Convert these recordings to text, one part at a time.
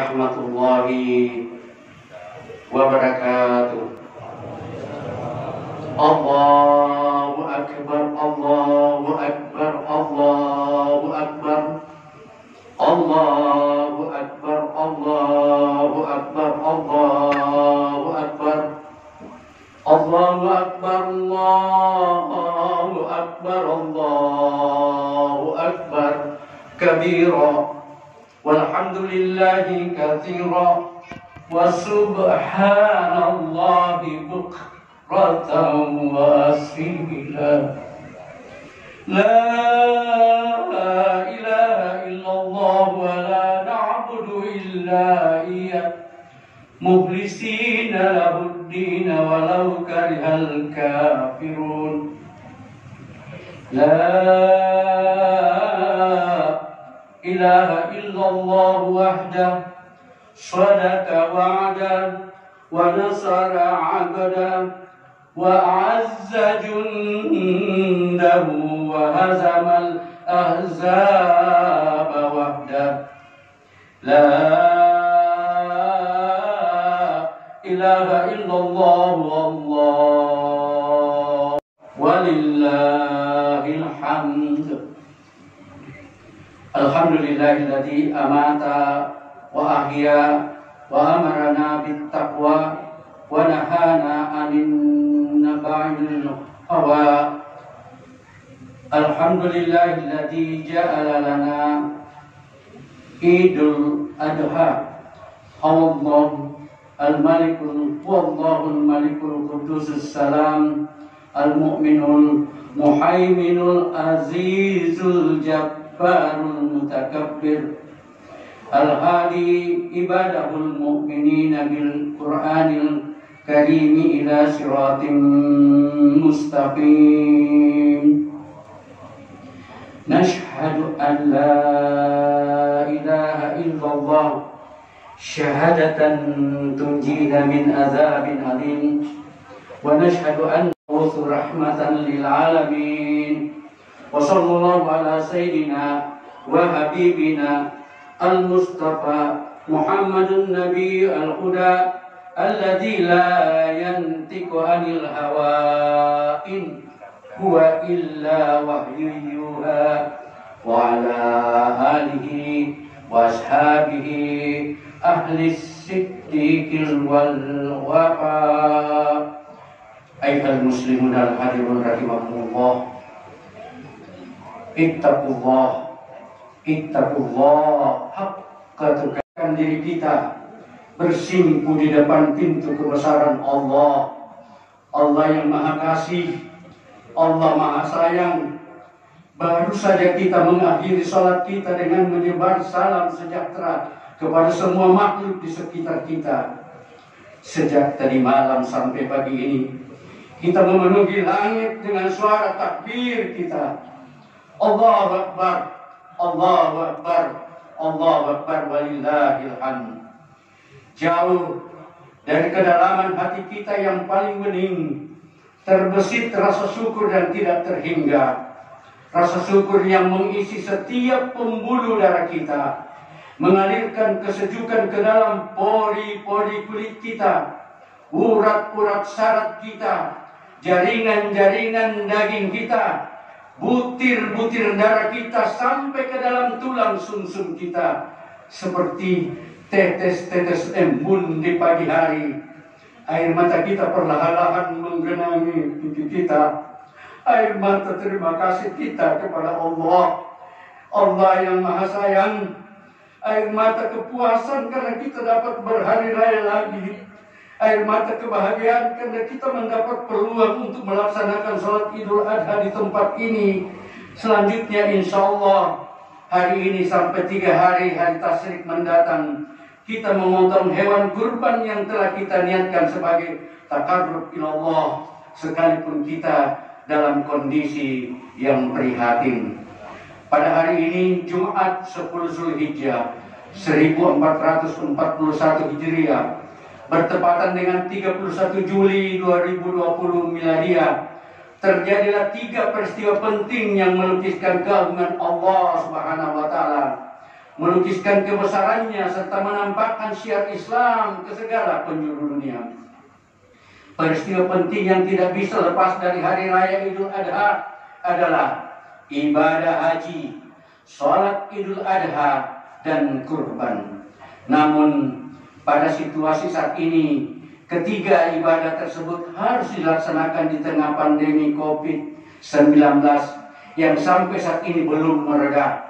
warahmatullahi wabarakatuh. Allahu akbar, Allahu akbar, Allahu akbar, Allahu akbar, Allahu akbar, Allahu akbar, Allahu akbar, Allahu akbar, Allahu akbar kabira, walhamdulillahi katsira, wa subhanallahi bukratan wa asila. La ilaha illallah wa la na'budu illa iyyah mukhlisina lahuddin walau karihal kafirun. La ilaha illallah wahdah sadaqa wa'dah wa nasara 'abdah wa a'azza jundahu wa hazamal ahzaba wahdah. La ilaha illallah wallah walillahil hamd. Alhamdulillahilladzi amata wa ahya wa amarana bittaqwa wa nahana 'anil naba'il hawa. Alhamdulillahilladzi ja'ala lana Idul Adha. Allahu al-Malikul Wallahul Malikul Qudusus Salam Al-Mu'minul Muhaiminul Azizul Jabbarul Mutakabbir Al-Hadi ibadahul mu'minina bil Qur'anil Karimi ila siratim mustaqim. Nashhadu an la ilaha illallah syahadatan tunjina min azabin alim, wa nashhadu anna rahmatan lil alamin, wa sallallahu ala sayyidina wa habibina al-mustafa Muhammadun nabi al-huda alladzi la yantiqu anil hawa in huwa illa wahyu yuha, wa ala alihi wa ashabihi ahli siddiqil wal wafa. Ayyuhal muslimun al hadirun rahimakumullah, ittaqullah haqqa tuqatih. Diri kita bersimpu di depan pintu kebesaran Allah. Allah yang maha kasih, Allah maha sayang. Baru saja kita mengakhiri salat kita dengan menyebar salam sejahtera kepada semua makhluk di sekitar kita. Sejak tadi malam sampai pagi ini, kita memenuhi langit dengan suara takbir kita. Allahu Akbar, Allahu Akbar, Allahu Akbar, walillahil hamd. Jauh dari kedalaman hati kita yang paling bening, terbesit rasa syukur dan tidak terhingga. Rasa syukur yang mengisi setiap pembuluh darah kita, mengalirkan kesejukan ke dalam pori-pori kulit kita, urat-urat saraf kita, jaringan-jaringan daging kita, butir-butir darah kita sampai ke dalam tulang sumsum kita, seperti tetes-tetes embun di pagi hari. Air mata kita perlahan-lahan menggenangi pipi kita. Air mata terima kasih kita kepada Allah, Allah yang maha sayang. Air mata kepuasan karena kita dapat berhari raya lagi. Air mata kebahagiaan karena kita mendapat peluang untuk melaksanakan sholat Idul Adha di tempat ini. Selanjutnya insya Allah hari ini sampai 3 hari tasyrik mendatang, kita memotong hewan kurban yang telah kita niatkan sebagai taqarrub ilallah, sekalipun kita dalam kondisi yang prihatin. Pada hari ini Jumat 10 Zulhijjah 1441 Hijriah, bertepatan dengan 31 Juli 2020 Miladiah, terjadilah 3 peristiwa penting yang melukiskan keagungan Allah Subhanahu wa taala. melukiskan kebesarannya serta menampakkan syiar Islam ke segala penjuru dunia. Peristiwa penting yang tidak bisa lepas dari hari raya Idul Adha adalah ibadah haji, sholat Idul Adha, dan kurban. Namun pada situasi saat ini, ketiga ibadah tersebut harus dilaksanakan di tengah pandemi COVID-19 yang sampai saat ini belum mereda.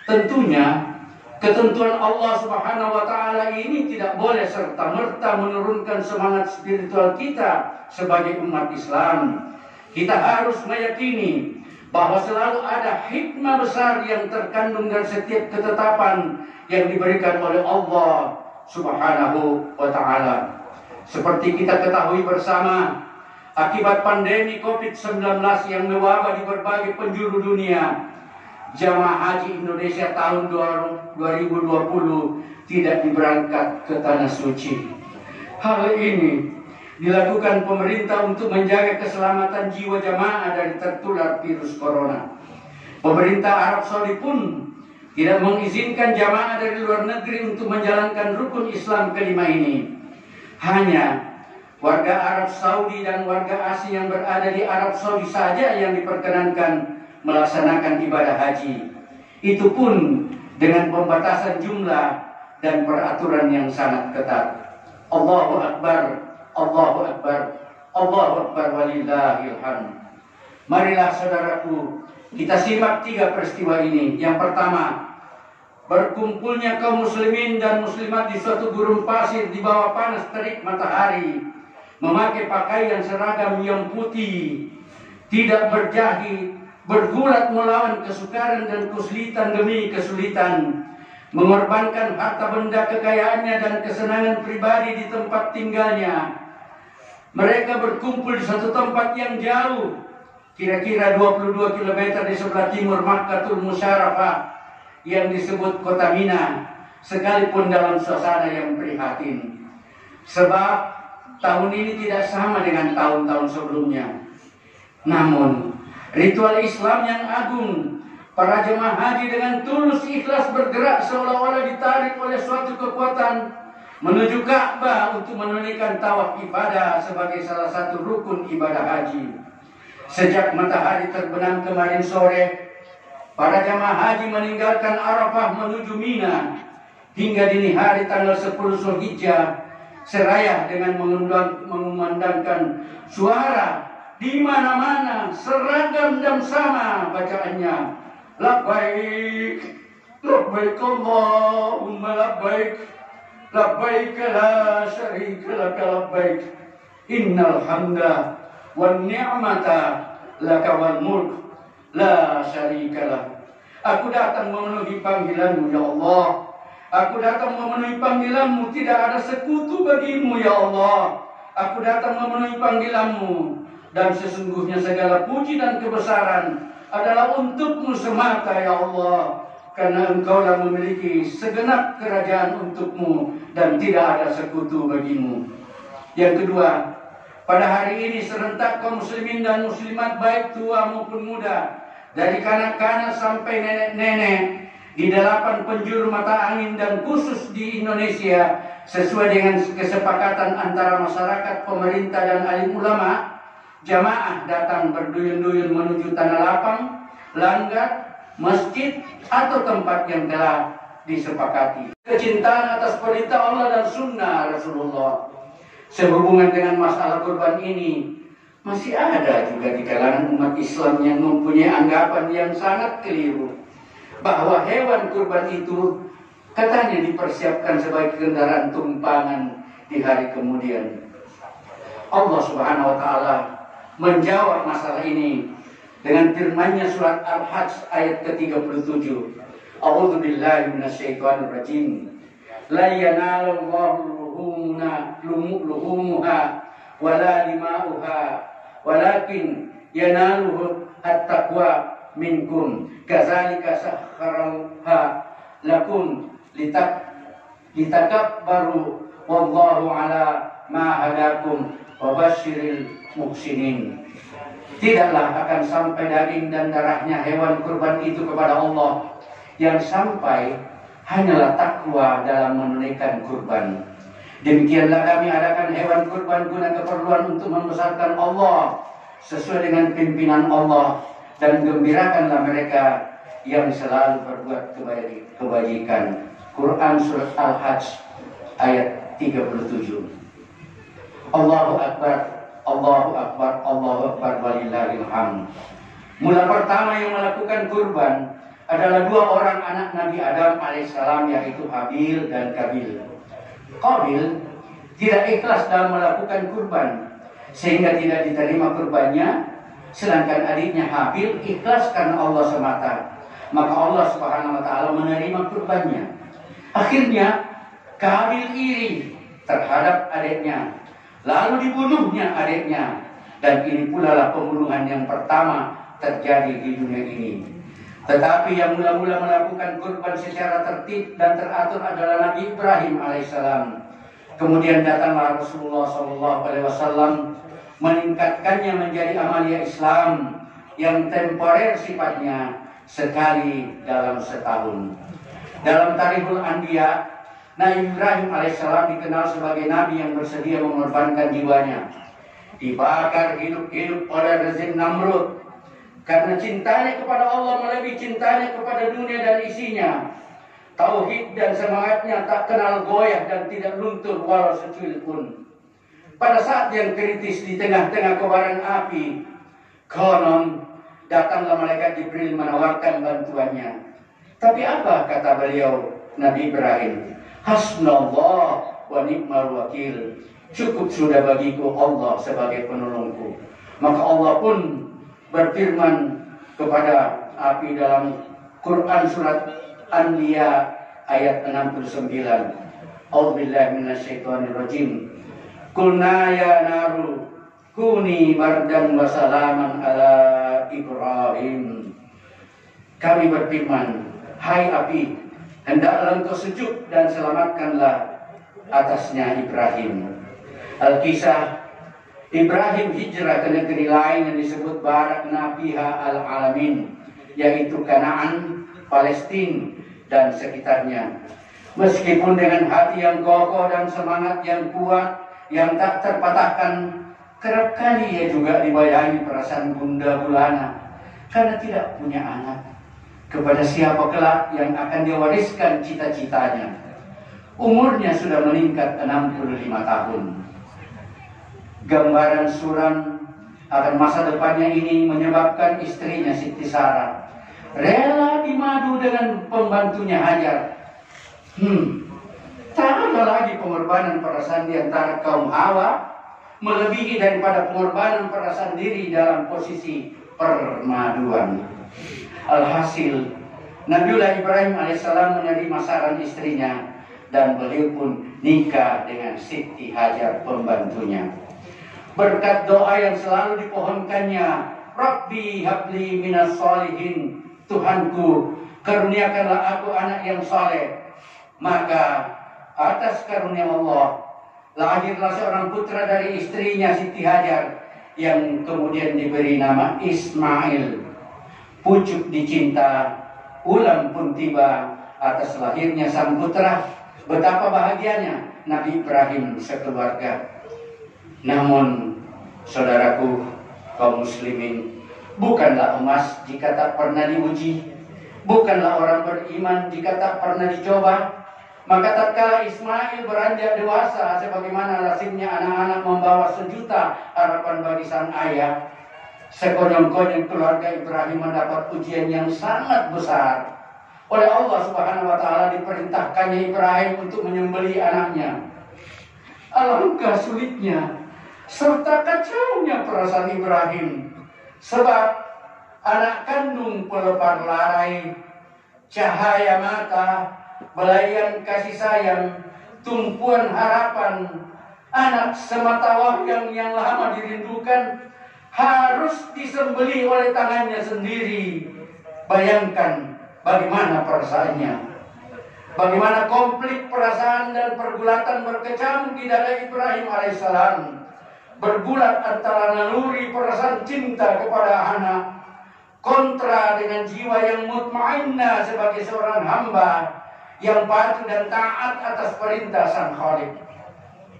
Tentunya ketentuan Allah Subhanahu wa taala ini tidak boleh serta-merta menurunkan semangat spiritual kita sebagai umat Islam. Kita harus meyakini bahwa selalu ada hikmah besar yang terkandung dari setiap ketetapan yang diberikan oleh Allah Subhanahu wa taala. Seperti kita ketahui bersama, akibat pandemi COVID-19 yang mewabah di berbagai penjuru dunia, jamaah haji Indonesia tahun 2020 tidak diberangkat ke tanah suci. Hal ini dilakukan pemerintah untuk menjaga keselamatan jiwa jamaah dari tertular virus corona. Pemerintah Arab Saudi pun tidak mengizinkan jamaah dari luar negeri untuk menjalankan rukun Islam kelima ini. Hanya warga Arab Saudi dan warga asing yang berada di Arab Saudi saja yang diperkenankan melaksanakan ibadah haji. Itu pun dengan pembatasan jumlah dan peraturan yang sangat ketat. Allahu Akbar, Allahu Akbar, Allahu Akbar walillahil hamd. Marilah saudaraku, kita simak tiga peristiwa ini. Yang pertama, berkumpulnya kaum muslimin dan muslimat di suatu gurun pasir di bawah panas terik matahari, memakai pakaian seragam yang putih, tidak berjahit, bergulat melawan kesukaran dan kesulitan demi kesulitan, mengorbankan harta benda kekayaannya dan kesenangan pribadi di tempat tinggalnya. Mereka berkumpul di satu tempat yang jauh, kira-kira 22 km di sebelah timur Makkatul Musyarrafah yang disebut kota Mina, sekalipun dalam suasana yang prihatin. Sebab tahun ini tidak sama dengan tahun-tahun sebelumnya. Namun ritual Islam yang agung, para jemaah haji dengan tulus ikhlas bergerak seolah-olah ditarik oleh suatu kekuatan menuju Ka'bah untuk menunaikan tawaf ibadah sebagai salah satu rukun ibadah haji. Sejak matahari terbenam kemarin sore, para jemaah haji meninggalkan Arafah menuju Mina hingga dini hari tanggal 10 Zulhijjah, seraya dengan mengumandangkan suara di mana-mana seragam dan sama bacaannya. Labbaik, labbaik Allahumma labbaik, labbaik la syarika laka labbaik, innal hamda wan ni'mata laka wal mulk la syarikalah. Aku datang memenuhi panggilanmu ya Allah. Aku datang memenuhi panggilanmu, tidak ada sekutu bagimu ya Allah. Aku datang memenuhi panggilanmu, dan sesungguhnya segala puji dan kebesaran adalah untukmu semata ya Allah, karena engkaulah memiliki segenap kerajaan untukmu dan tidak ada sekutu bagimu. Yang kedua, pada hari ini serentak kaum muslimin dan muslimat baik tua maupun muda, dari kanak-kanak sampai nenek-nenek di 8 penjuru mata angin dan khusus di Indonesia, sesuai dengan kesepakatan antara masyarakat, pemerintah dan alim ulama, jamaah datang berduyun-duyun menuju tanah lapang, langgar, masjid atau tempat yang telah disepakati. Kecintaan atas perintah Allah dan sunnah Rasulullah. Sehubungan dengan masalah kurban ini, masih ada juga di kalangan umat Islam yang mempunyai anggapan yang sangat keliru, bahwa hewan kurban itu katanya dipersiapkan sebagai kendaraan tumpangan di hari kemudian. Allah Subhanahu wa taala menjawab masalah ini dengan firman-Nya surat Al-Hajj ayat ke-37. A'udzu billahi minasyaitonir rajim. La yanalallahu luhumuha wala dima'uha walakin yanaluhu at-taqwa minkum kadzalika sakhkharaha lakum litakabbaru wallahu ala ma hadakum wa basyiril muhsinin. Tidaklah akan sampai daging dan darahnya hewan kurban itu kepada Allah yang sampai hanyalah takwa dalam menunaikan kurban. Demikianlah kami adakan hewan kurban guna keperluan untuk membesarkan Allah sesuai dengan pimpinan Allah, dan gembirakanlah mereka yang selalu berbuat kebajikan. Quran Surat Al-Hajj ayat 37. Allahu Akbar, Allahu Akbar, Allahu Akbar, walillahil hamd. Mula pertama yang melakukan kurban adalah dua orang anak Nabi Adam alaihissalam, yaitu Habil dan Qabil. Qabil tidak ikhlas dalam melakukan kurban sehingga tidak diterima kurbannya, sedangkan adiknya Habil ikhlas karena Allah semata. Maka Allah Subhanahu wa taala menerima kurbannya. Akhirnya Qabil iri terhadap adiknya, lalu dibunuhnya adiknya, dan ini pula lah pembunuhan yang pertama terjadi di dunia ini. Tetapi yang mula-mula melakukan kurban secara tertib dan teratur adalah Nabi Ibrahim alaihissalam. Kemudian datanglah Rasulullah SAW meningkatkannya menjadi amalia Islam yang temporer sifatnya, sekali dalam setahun. Dalam Tarikhul Anbiya, Nabi Ibrahim alaihissalam dikenal sebagai nabi yang bersedia mengorbankan jiwanya. Dibakar hidup-hidup oleh rezim Namrud karena cintanya kepada Allah melebihi cintanya kepada dunia dan isinya. Tauhid dan semangatnya tak kenal goyah dan tidak luntur walau secuil pun. Pada saat yang kritis di tengah-tengah kobaran api, konon datanglah malaikat Jibril menawarkan bantuannya. Tapi apa kata beliau, Nabi Ibrahim? Hasbunallah wa ni'mal wakil. Cukup sudah bagiku Allah sebagai penolongku. Maka Allah pun berfirman kepada api dalam Quran Surat Anbiya ayat 69. A'udzubillahi minasyaitonirrajim. Qulna ya naru kuni bardan wa salaman ala Ibrahim. Kami berfirman, hai api, hendaklah engkau sejuk dan selamatkanlah atasnya Ibrahim. Al-Kisah Ibrahim hijrah ke negeri lain yang disebut Barak Nabiha al-Alamin, yaitu Kanaan, Palestina dan sekitarnya. Meskipun dengan hati yang kokoh dan semangat yang kuat yang tak terpatahkan, kerap kali ia juga dibayangi perasaan gundah gulana karena tidak punya anak. Kepada siapa kelak yang akan dia wariskan cita-citanya? Umurnya sudah meningkat 65 tahun. Gambaran suram akan masa depannya ini menyebabkan istrinya Siti Sarah rela dimadu dengan pembantunya Hajar. Tak ada lagi pengorbanan perasaan di antara kaum Hawa melebihi daripada pengorbanan perasaan diri dalam posisi permaduan. Alhasil, Nabiullah Ibrahim alaihissalam menerima saran istrinya dan beliau pun nikah dengan Siti Hajar pembantunya. Berkat doa yang selalu dipohonkannya, Rabbi habli minas solihin, Tuhanku karuniakanlah aku anak yang saleh. Maka atas karunia Allah lahirlah seorang putra dari istrinya Siti Hajar yang kemudian diberi nama Ismail. Pucuk dicinta, ulang pun tiba atas lahirnya sang putra. Betapa bahagianya Nabi Ibrahim sekeluarga. Namun, saudaraku kaum muslimin, bukanlah emas jika tak pernah diuji, bukanlah orang beriman jika tak pernah dicoba. Maka tatkala Ismail beranjak dewasa, sebagaimana lazimnya anak-anak membawa sejuta harapan bagi sang ayah, sekonyong-konyong keluarga Ibrahim mendapat ujian yang sangat besar. Oleh Allah Subhanahu wa taala diperintahkannya Ibrahim untuk menyembelih anaknya. Alangkah sulitnya serta kacaunya perasaan Ibrahim, sebab anak kandung pelepar larai, cahaya mata, belayan kasih sayang, tumpuan harapan, anak semata wayang yang lama dirindukan harus disembelih oleh tangannya sendiri. Bayangkan bagaimana perasaannya, bagaimana konflik perasaan dan pergulatan berkecamuk di dada Ibrahim alaihissalam. Bergulat antara naluri perasaan cinta kepada anak kontra dengan jiwa yang mutmainnah sebagai seorang hamba yang patuh dan taat atas perintah Sang Khalik.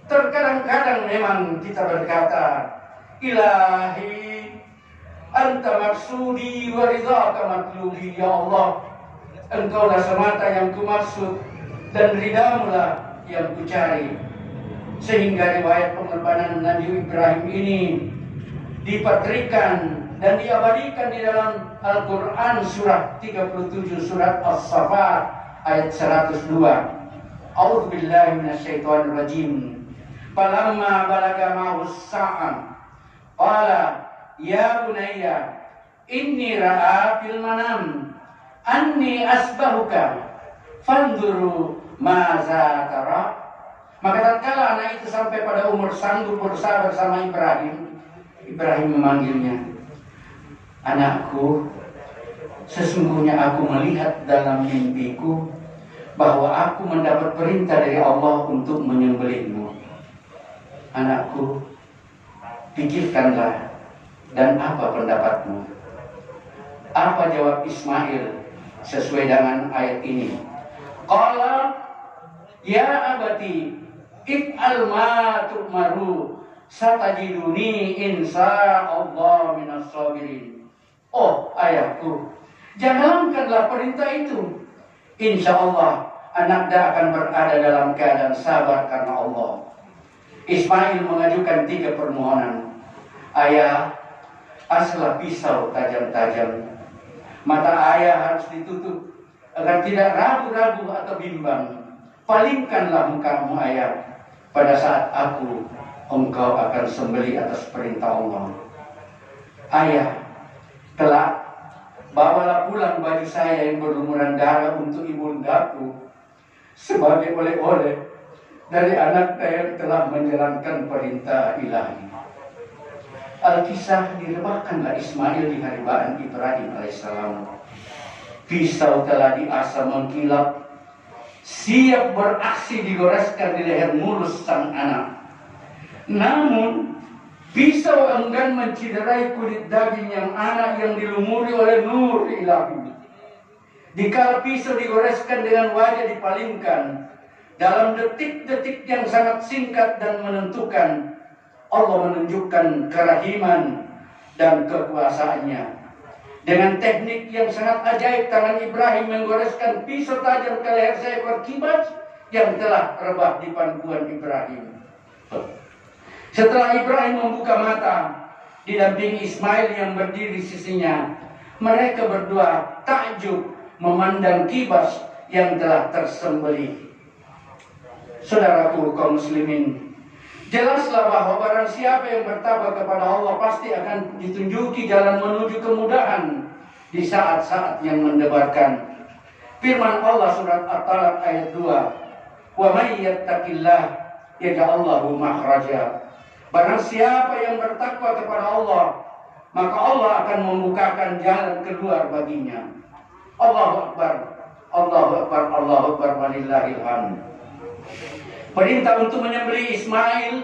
Terkadang-kadang memang kita berkata, Ilahi, Anta maksudi wa ridhaka matlubi. Ya Allah, Engkaulah semata yang kumaksud dan ridamulah yang kucari. Sehingga riwayat pengorbanan Nabi Ibrahim ini dipatrikan dan diabadikan di dalam Al-Quran surah 37 surat As-Saffat ayat 102. A'udzubillahi minasyaitonirrajim. Falamma balaga ma'us sa'am qala ya bunayya inni ra'a fil manam anni asbahuka fanzuru maza tara. Maka tatkala anak itu sampai pada umur sanggup berusaha bersama Ibrahim, Ibrahim memanggilnya, anakku, sesungguhnya aku melihat dalam mimpiku bahwa aku mendapat perintah dari Allah untuk menyembelihmu. Anakku, pikirkanlah dan apa pendapatmu? Apa jawab Ismail sesuai dengan ayat ini? Qala ya abati if'al ma tu'maru satajiduni insyaallah minas sabirin. Oh ayahku, jalankanlah perintah itu. Insyaallah anaknya akan berada dalam keadaan sabar karena Allah. Ismail mengajukan 3 permohonan. Ayah, aslah pisau tajam-tajam. Mata ayah harus ditutup agar tidak ragu-ragu atau bimbang. Palingkanlah mukamu ayah pada saat engkau akan sembelih atas perintah Allah. Ayah, kelak bawalah pulang baju saya yang berlumuran darah untuk ibundaku sebagai oleh-oleh dari anaknya yang telah menjalankan perintah ilahi. Alkisah direbahkanlah Ismail di haribaan Ibrahim alaihissalam. Pisau telah diasah mengkilap, siap beraksi digoreskan di leher mulus sang anak. Namun pisau enggan menciderai kulit daging yang anak yang dilumuri oleh nur ilahi. Dikala pisau digoreskan dengan wajah dipalingkan, dalam detik-detik yang sangat singkat dan menentukan, Allah menunjukkan kerahiman dan kekuasaannya. Dengan teknik yang sangat ajaib, tangan Ibrahim menggoreskan pisau tajam ke leher seekor kibas yang telah rebah di pangkuan Ibrahim. Setelah Ibrahim membuka mata, didampingi Ismail yang berdiri di sisinya, mereka berdua takjub memandang kibas yang telah tersembelih. Saudaraku kaum muslimin, jelaslah bahwa barang siapa yang bertakwa kepada Allah pasti akan ditunjuki jalan menuju kemudahan di saat-saat yang mendebarkan. Firman Allah surat At-Talaq ayat 2, "Wa may yattaqillah yaj'al lahu makhraja." Barang siapa yang bertakwa kepada Allah, maka Allah akan membukakan jalan keluar baginya. Allahu Akbar, Allahu Akbar, Allahu Akbar, walillahil hamd. Perintah untuk menyembelih Ismail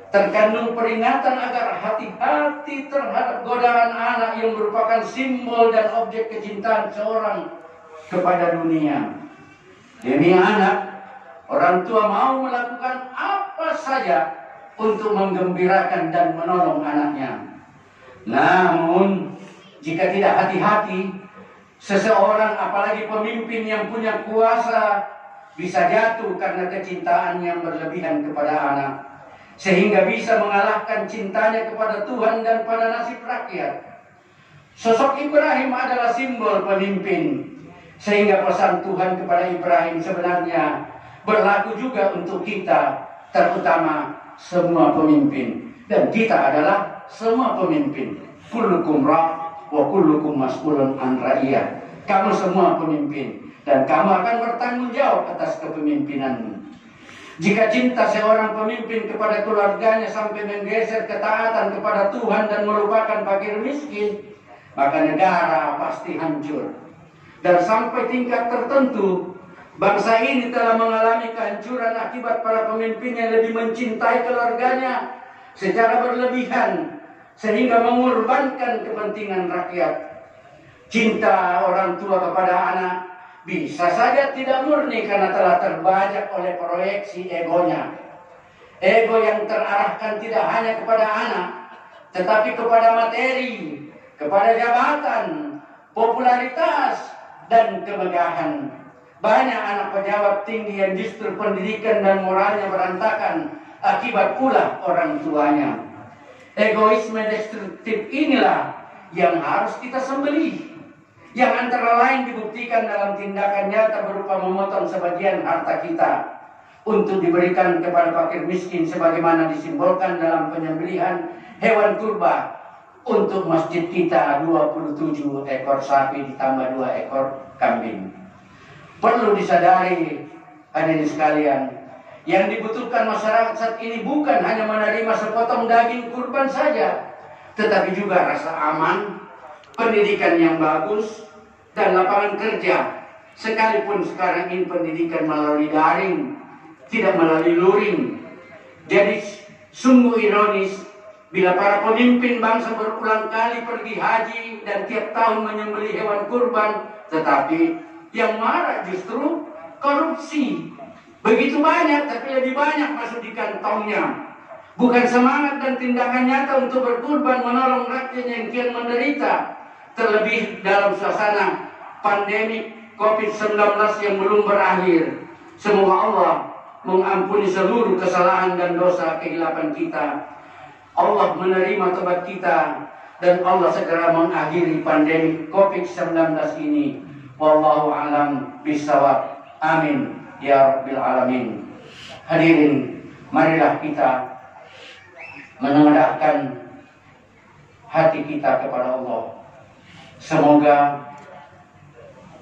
terkandung peringatan agar hati-hati terhadap godaan anak yang merupakan simbol dan objek kecintaan seorang kepada dunia. Demi anak, orang tua mau melakukan apa saja untuk menggembirakan dan menolong anaknya. Namun, jika tidak hati-hati, seseorang apalagi pemimpin yang punya kuasa bisa jatuh karena kecintaan yang berlebihan kepada anak, sehingga bisa mengalahkan cintanya kepada Tuhan dan pada nasib rakyat. Sosok Ibrahim adalah simbol pemimpin, sehingga pesan Tuhan kepada Ibrahim sebenarnya berlaku juga untuk kita, terutama semua pemimpin. Dan kita adalah semua pemimpin. Kullukum ra' wa kullukum mas'ulun an ra'iyah. Kamu semua pemimpin dan kamu akan bertanggung jawab atas kepemimpinanmu. Jika cinta seorang pemimpin kepada keluarganya sampai menggeser ketaatan kepada Tuhan dan melupakan fakir miskin, maka negara pasti hancur. Dan sampai tingkat tertentu, bangsa ini telah mengalami kehancuran akibat para pemimpin yang lebih mencintai keluarganya secara berlebihan, sehingga mengorbankan kepentingan rakyat. Cinta orang tua kepada anak bisa saja tidak murni karena telah terbajak oleh proyeksi egonya. Ego yang terarahkan tidak hanya kepada anak, tetapi kepada materi, kepada jabatan, popularitas, dan kemegahan. Banyak anak pejabat tinggi yang justru pendidikan dan moralnya berantakan akibat pula orang tuanya. Egoisme destruktif inilah yang harus kita sembelih, yang antara lain dibuktikan dalam tindakan nyata berupa memotong sebagian harta kita untuk diberikan kepada fakir miskin sebagaimana disimbolkan dalam penyembelihan hewan kurban untuk masjid kita 27 ekor sapi ditambah 2 ekor kambing. Perlu disadari hadirin sekalian, yang dibutuhkan masyarakat saat ini bukan hanya menerima sepotong daging kurban saja, tetapi juga rasa aman, pendidikan yang bagus, dan lapangan kerja. Sekalipun sekarang ini pendidikan melalui daring, tidak melalui luring. Jadi sungguh ironis bila para pemimpin bangsa berulang kali pergi haji dan tiap tahun menyembelih hewan kurban, tetapi yang marah justru korupsi. Begitu banyak, tapi lebih banyak masuk di kantongnya. Bukan semangat dan tindakan nyata untuk berkurban menolong rakyat yang kian menderita. Terlebih dalam suasana pandemi COVID-19 yang belum berakhir. Semoga Allah mengampuni seluruh kesalahan dan dosa kehilapan kita. Allah menerima tobat kita. Dan Allah segera mengakhiri pandemi COVID-19 ini. Wallahu a'lam bishawab. Amin. Ya Rabbil Alamin. Hadirin, marilah kita menengadahkan hati kita kepada Allah. Semoga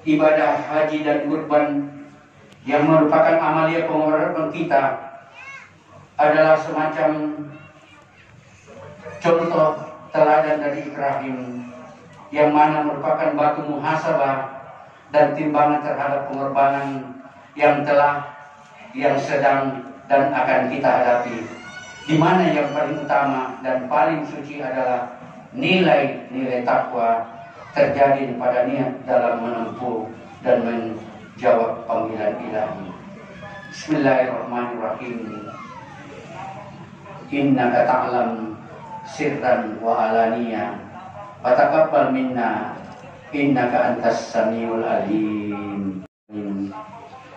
ibadah haji dan kurban yang merupakan amalia pengorbanan kita adalah semacam contoh teladan dari Ibrahim, yang mana merupakan batu muhasabah dan timbangan terhadap pengorbanan yang telah, yang sedang, dan akan kita hadapi. Di mana yang paling utama dan paling suci adalah nilai-nilai takwa terjadi pada niat dalam menempuh dan menjawab panggilan ilahi. Bismillahirrahmanirrahim. Innaka ta'lam sirran wa alaniya fataqabbal minna innaka antas samiul alim.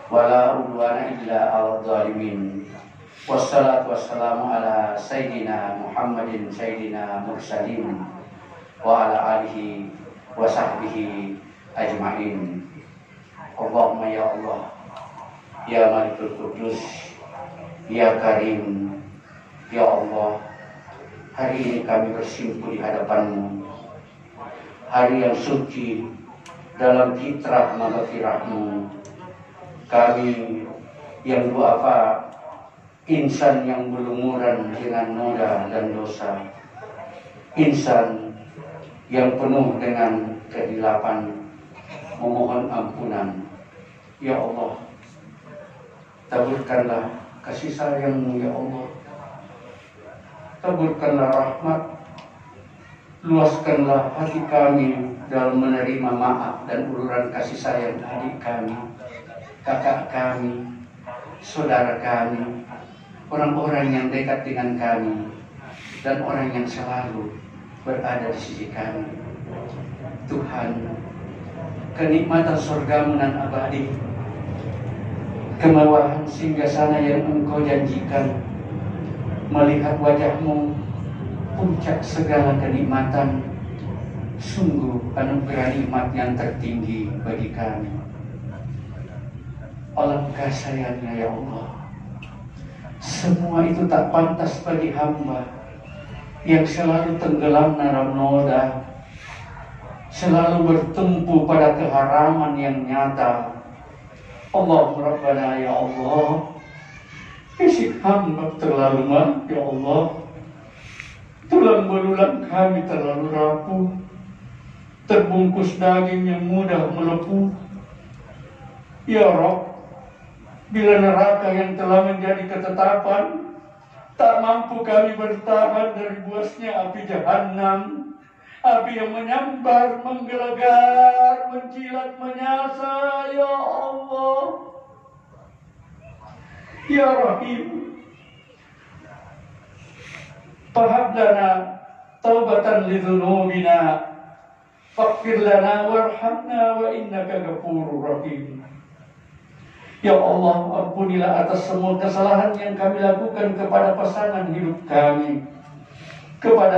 Wala udwana illa ala zalimin. Wassalatu wassalamu ala sayyidina Muhammadin sayyidina mursalin wa ala alihi wa sahbihi ajma'in. Allahumma ya Allah, ya Malikul Qudus, ya Karim, ya Allah, hari ini kami bersimpuh di hadapan-Mu, hari yang suci dalam fitrah maghfirah-Mu. Kami yang duafa, insan yang berlumuran dengan noda dan dosa, insan yang penuh dengan kehilapan, memohon ampunan. Ya Allah, taburkanlah kasih sayang-Mu ya Allah, taburkanlah rahmat, luaskanlah hati kami dalam menerima maaf dan uluran kasih sayang adik kami, kakak kami, saudara kami, orang-orang yang dekat dengan kami, dan orang yang selalu berada di sisi kami. Tuhan, kenikmatan surga-Mu nan abadi, kemewahan singgasana yang Engkau janjikan, melihat wajah-Mu, puncak segala kenikmatan, sungguh anugerah nikmat yang tertinggi bagi kami. Alangkah sayangnya ya Allah, semua itu tak pantas bagi hamba yang selalu tenggelam dalam noda, selalu bertumpu pada keharaman yang nyata. Allahumma Rabbana ya Allah, fisik hamba terlalu lemah ya Allah, tulang belulang kami terlalu rapuh, terbungkus daging yang mudah melepuh. Ya Rabb, bila neraka yang telah menjadi ketetapan tak mampu kami bertahan dari buasnya api Jahannam, api yang menyambar, menggelegar, menjilat, menyasar. Ya Allah, Ya Rahim, fahab lana taubatan lidhunubina, faghfir lana warhamna wa innaka ghafurur rahim. Ya Allah, ampunilah atas semua kesalahan yang kami lakukan kepada pasangan hidup kami, kepada